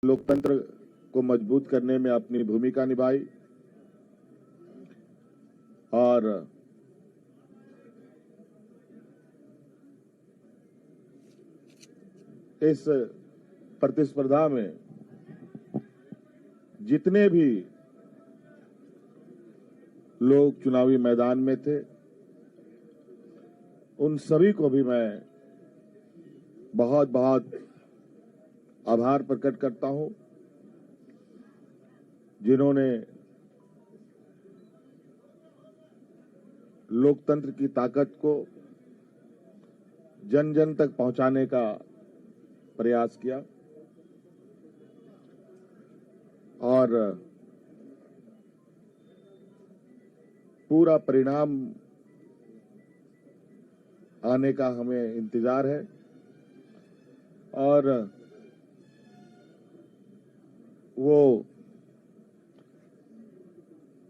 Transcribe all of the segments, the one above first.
लोकतंत्र को मजबूत करने में अपनी भूमिका निभाई और इस प्रतिस्पर्धा में जितने भी लोग चुनावी मैदान में थे उन सभी को भी मैं बहुत बहुत आभार प्रकट करता हूं, जिन्होंने लोकतंत्र की ताकत को जन जन तक पहुंचाने का प्रयास किया और पूरा परिणाम आने का हमें इंतजार है और वो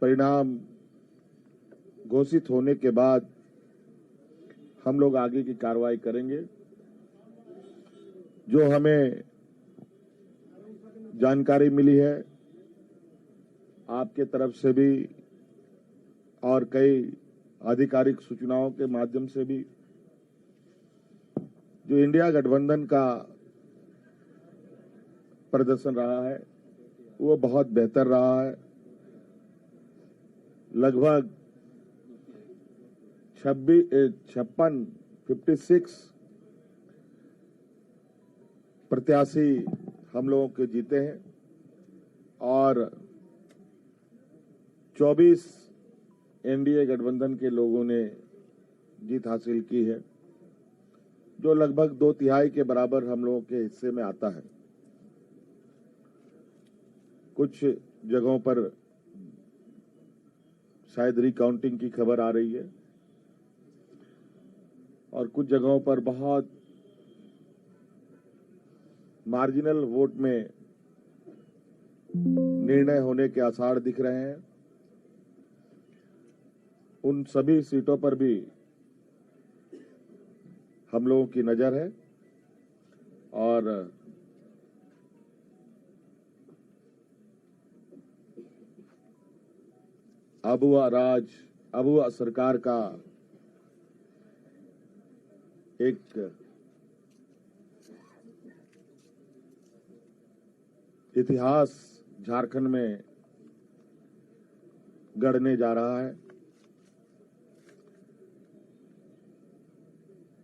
परिणाम घोषित होने के बाद हम लोग आगे की कार्रवाई करेंगे। जो हमें जानकारी मिली है आपके तरफ से भी और कई आधिकारिक सूचनाओं के माध्यम से भी, जो इंडिया गठबंधन का प्रदर्शन रहा है वो बहुत बेहतर रहा है। लगभग 56 प्रत्याशी हम लोगों के जीते हैं और 24 एनडीए गठबंधन के लोगों ने जीत हासिल की है, जो लगभग 2/3 के बराबर हम लोगों के हिस्से में आता है। कुछ जगहों पर शायद रिकाउंटिंग की खबर आ रही है और कुछ जगहों पर बहुत मार्जिनल वोट में निर्णय होने के आसार दिख रहे हैं। उन सभी सीटों पर भी हम लोगों की नजर है और अबुआ सरकार का एक इतिहास झारखंड में गढ़ने जा रहा है।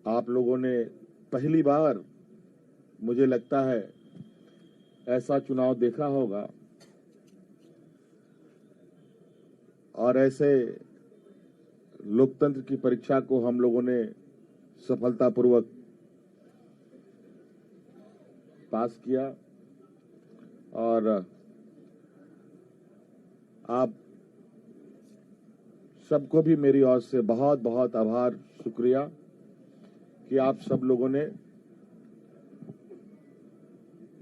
आप लोगों ने पहली बार मुझे लगता है ऐसा चुनाव देखा होगा और ऐसे लोकतंत्र की परीक्षा को हम लोगों ने सफलतापूर्वक पास किया और आप सबको भी मेरी ओर से बहुत बहुत आभार, शुक्रिया कि आप सब लोगों ने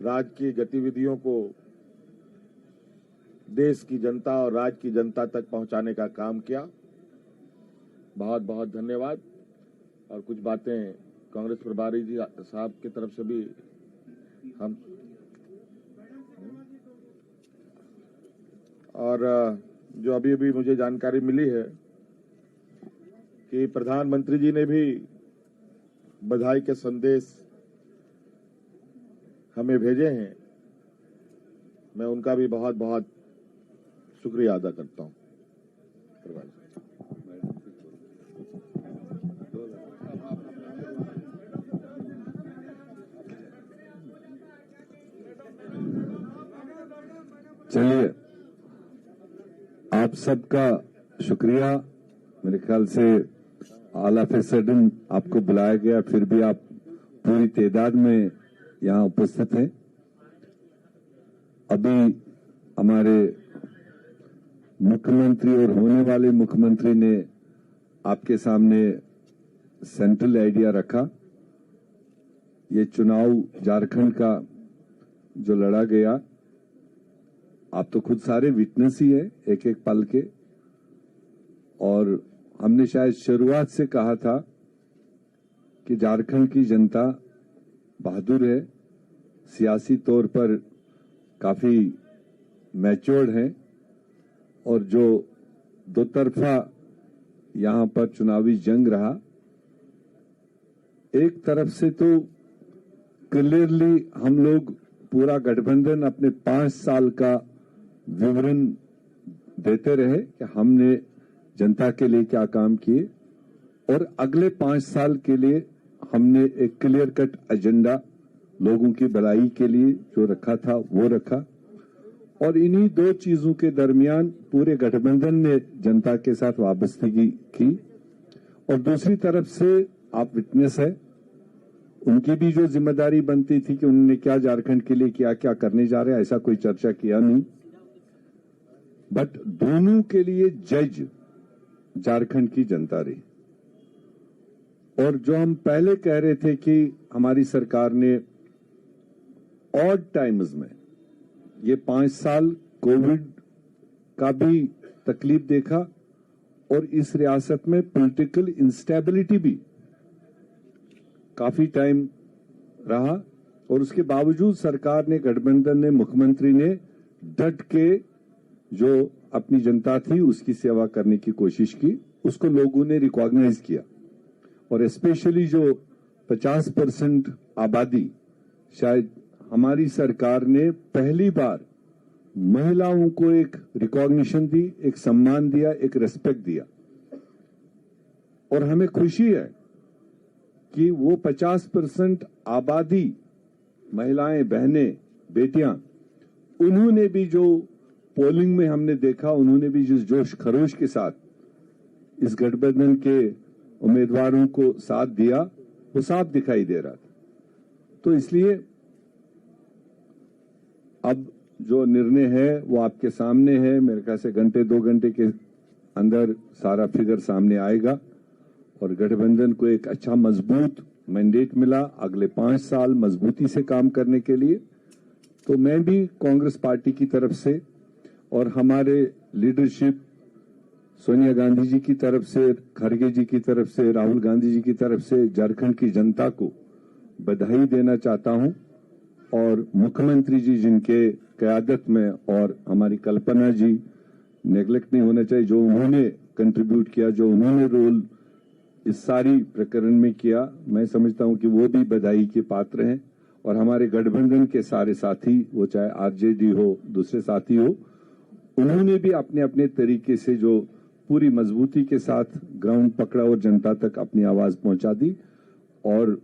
राज्य की गतिविधियों को देश की जनता और राज्य की जनता तक पहुंचाने का काम किया। बहुत बहुत धन्यवाद। और कुछ बातें कांग्रेस प्रभारी जी साहब की तरफ से भी हम और जो अभी अभी मुझे जानकारी मिली है कि प्रधानमंत्री जी ने भी बधाई के संदेश हमें भेजे हैं। मैं उनका भी बहुत बहुत शुक्रिया अदा करता हूं। चलिए, आप सबका शुक्रिया। मेरे ख्याल से ऑल ऑफ ए सडन आपको बुलाया गया, फिर भी आप पूरी तादाद में यहाँ उपस्थित हैं। अभी हमारे मुख्यमंत्री और होने वाले मुख्यमंत्री ने आपके सामने सेंट्रल आइडिया रखा। ये चुनाव झारखंड का जो लड़ा गया, आप तो खुद सारे विटनेस ही है एक एक पल के, और हमने शायद शुरुआत से कहा था कि झारखंड की जनता बहादुर है, सियासी तौर पर काफी मैच्योर्ड हैं और जो दो तरफा यहां पर चुनावी जंग रहा, एक तरफ से तो क्लियरली हम लोग पूरा गठबंधन अपने 5 साल का विवरण देते रहे कि हमने जनता के लिए क्या काम किए और अगले 5 साल के लिए हमने एक क्लियर कट एजेंडा लोगों की भलाई के लिए जो रखा था वो रखा। और इन्हीं दो चीजों के दरमियान पूरे गठबंधन ने जनता के साथ वाबस्तगी की। और दूसरी तरफ से आप विटनेस है, उनकी भी जो जिम्मेदारी बनती थी कि उन्होंने क्या झारखंड के लिए क्या क्या करने जा रहे हैं, ऐसा कोई चर्चा किया नहीं। बट दोनों के लिए जज झारखंड की जनता रही। और जो हम पहले कह रहे थे कि हमारी सरकार ने ऑड टाइम्स में ये 5 साल कोविड का भी तकलीफ देखा और इस रियासत में पॉलिटिकल इंस्टेबिलिटी भी काफी टाइम रहा, और उसके बावजूद सरकार ने, गठबंधन ने, मुख्यमंत्री ने डट के जो अपनी जनता थी उसकी सेवा करने की कोशिश की। उसको लोगों ने रिकॉग्नाइज किया। और स्पेशली जो 50% आबादी, शायद हमारी सरकार ने पहली बार महिलाओं को एक रिकॉग्निशन दी, एक सम्मान दिया, एक रेस्पेक्ट दिया। और हमें खुशी है कि वो 50% आबादी, महिलाएं, बहनें, बेटियां, उन्होंने भी जो पोलिंग में हमने देखा, उन्होंने भी जिस जोश खरोश के साथ इस गठबंधन के उम्मीदवारों को साथ दिया, वो साफ दिखाई दे रहा था। तो इसलिए अब जो निर्णय है वो आपके सामने है। मेरे ख्याल से घंटे 2 घंटे के अंदर सारा फिगर सामने आएगा और गठबंधन को एक अच्छा मजबूत मैंडेट मिला अगले 5 साल मजबूती से काम करने के लिए। तो मैं भी कांग्रेस पार्टी की तरफ से और हमारे लीडरशिप सोनिया गांधी जी की तरफ से, खड़गे जी की तरफ से, राहुल गांधी जी की तरफ से झारखंड की जनता को बधाई देना चाहता हूं। और मुख्यमंत्री जी जिनके क़यादत में, और हमारी कल्पना जी, नेग्लेक्ट नहीं होना चाहिए, जो उन्होंने कंट्रीब्यूट किया, जो उन्होंने रोल इस सारी प्रकरण में किया, मैं समझता हूं कि वो भी बधाई के पात्र हैं। और हमारे गठबंधन के सारे साथी, वो चाहे आरजेडी हो, दूसरे साथी हो, उन्होंने भी अपने अपने तरीके से जो पूरी मजबूती के साथ ग्राउंड पकड़ा और जनता तक अपनी आवाज पहुंचा दी। और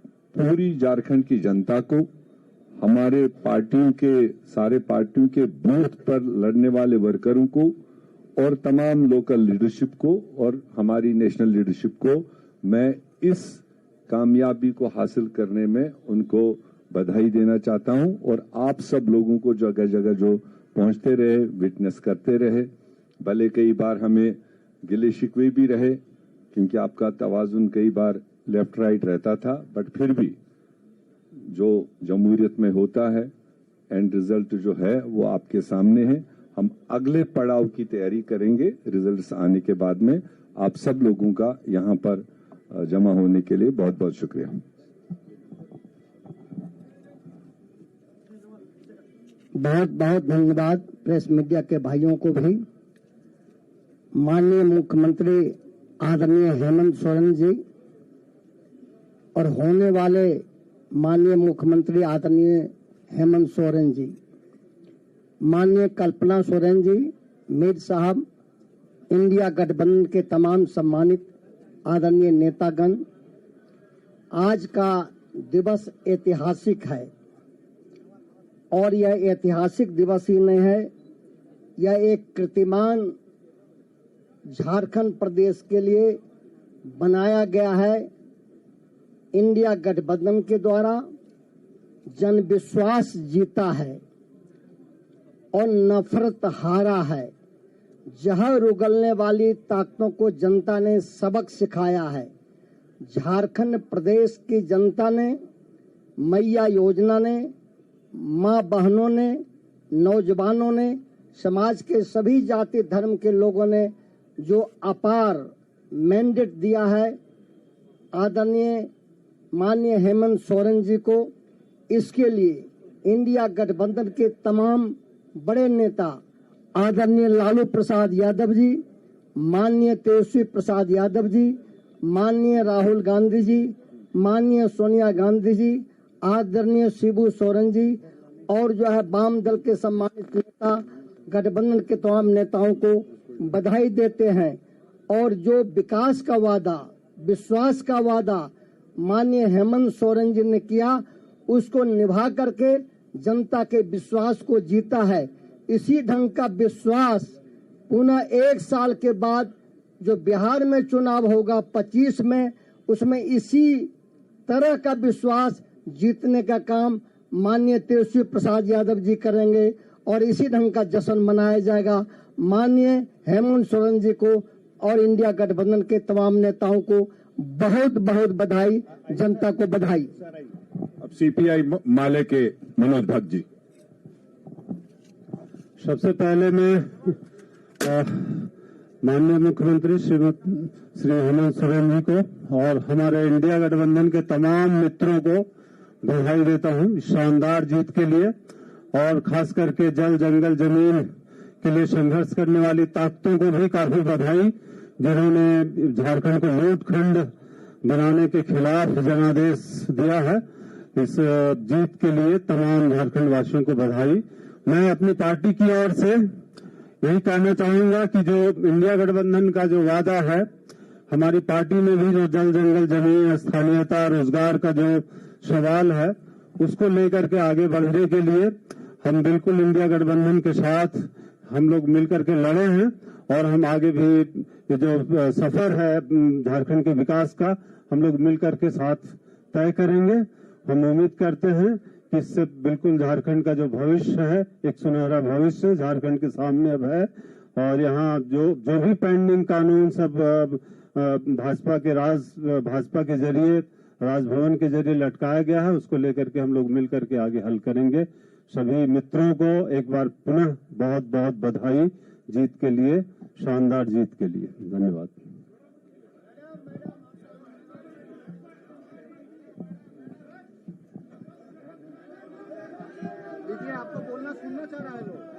पूरी झारखंड की जनता को, हमारे पार्टियों के, सारे पार्टियों के बूथ पर लड़ने वाले वर्करों को और तमाम लोकल लीडरशिप को और हमारी नेशनल लीडरशिप को मैं इस कामयाबी को हासिल करने में उनको बधाई देना चाहता हूं। और आप सब लोगों को जगह जगह जो पहुंचते रहे, विटनेस करते रहे, भले कई बार हमें गिले शिकवे भी रहे क्योंकि आपका तवाजुन कई बार लेफ्ट राइट रहता था, बट फिर भी जो जमहूरियत में होता है, एंड रिजल्ट जो है वो आपके सामने है। हम अगले पड़ाव की तैयारी करेंगे रिजल्ट्स आने के बाद में। आप सब लोगों का यहाँ पर जमा होने के लिए बहुत बहुत शुक्रिया। बहुत बहुत धन्यवाद प्रेस मीडिया के भाइयों को भी। माननीय मुख्यमंत्री आदरणीय हेमंत सोरेन जी और होने वाले माननीय मुख्यमंत्री आदरणीय हेमंत सोरेन जी, माननीय कल्पना सोरेन जी, मीर साहब, इंडिया गठबंधन के तमाम सम्मानित आदरणीय नेतागण, आज का दिवस ऐतिहासिक है। और यह ऐतिहासिक दिवस ही नहीं है, यह एक कीर्तिमान झारखंड प्रदेश के लिए बनाया गया है। इंडिया गठबंधन के द्वारा जन विश्वास जीता है और नफरत हारा है। जहर उगलने वाली ताकतों को जनता ने सबक सिखाया है। झारखंड प्रदेश की जनता ने, मैया योजना ने, माँ बहनों ने, नौजवानों ने, समाज के सभी जाति धर्म के लोगों ने जो अपार मैंडेट दिया है आदरणीय माननीय हेमंत सोरेन जी को, इसके लिए इंडिया गठबंधन के तमाम बड़े नेता आदरणीय लालू प्रसाद यादव जी, माननीय तेजस्वी प्रसाद यादव जी, माननीय राहुल गांधी जी, माननीय सोनिया गांधी जी, आदरणीय शिबू सोरेन जी और जो है वाम दल के सम्मानित नेता गठबंधन के तमाम नेताओं को बधाई देते हैं। और जो विकास का वादा, विश्वास का वादा माननीय हेमंत सोरेन जी ने किया, उसको निभा करके जनता के विश्वास को जीता है। इसी ढंग का विश्वास पुनः 1 साल के बाद जो बिहार में चुनाव होगा 25 में, उसमें इसी तरह का विश्वास जीतने का काम माननीय तेजस्वी प्रसाद यादव जी करेंगे और इसी ढंग का जश्न मनाया जाएगा। माननीय हेमंत सोरेन जी को और इंडिया गठबंधन के तमाम नेताओं को बहुत बहुत बधाई, जनता को बधाई। अब सीपीआई माले के मनोज भट्ट जी। सबसे पहले मैं माननीय मुख्यमंत्री श्री हेमंत सोरेन जी को और हमारे इंडिया गठबंधन के तमाम मित्रों को बधाई देता हूं शानदार जीत के लिए, और खास करके जल जंगल जमीन के लिए संघर्ष करने वाली ताकतों को भी काफी बधाई, जिन्होंने झारखंड को लूटखंड बनाने के खिलाफ जनादेश दिया है। इस जीत के लिए तमाम झारखंड वासियों को बधाई। मैं अपनी पार्टी की ओर से यही कहना चाहूंगा कि जो इंडिया गठबंधन का जो वादा है, हमारी पार्टी में भी जो जल जंगल जमीन स्थानीयता रोजगार का जो सवाल है, उसको लेकर के आगे बढ़ने के लिए हम बिल्कुल इंडिया गठबंधन के साथ हम लोग मिलकर के लड़े हैं और हम आगे भी ये जो सफर है झारखंड के विकास का, हम लोग मिलकर के साथ तय करेंगे। हम उम्मीद करते हैं कि इससे बिल्कुल झारखंड का जो भविष्य है, एक सुनहरा भविष्य झारखंड के सामने अब है। और यहाँ जो भी पेंडिंग कानून सब भाजपा के जरिए, राजभवन के जरिए लटकाया गया है, उसको लेकर के हम लोग मिलकर के आगे हल करेंगे। सभी मित्रों को एक बार पुनः बहुत बहुत बधाई जीत के लिए, शानदार जीत के लिए। धन्यवाद। आपको बोलना सुनना चाह रहा है लोग।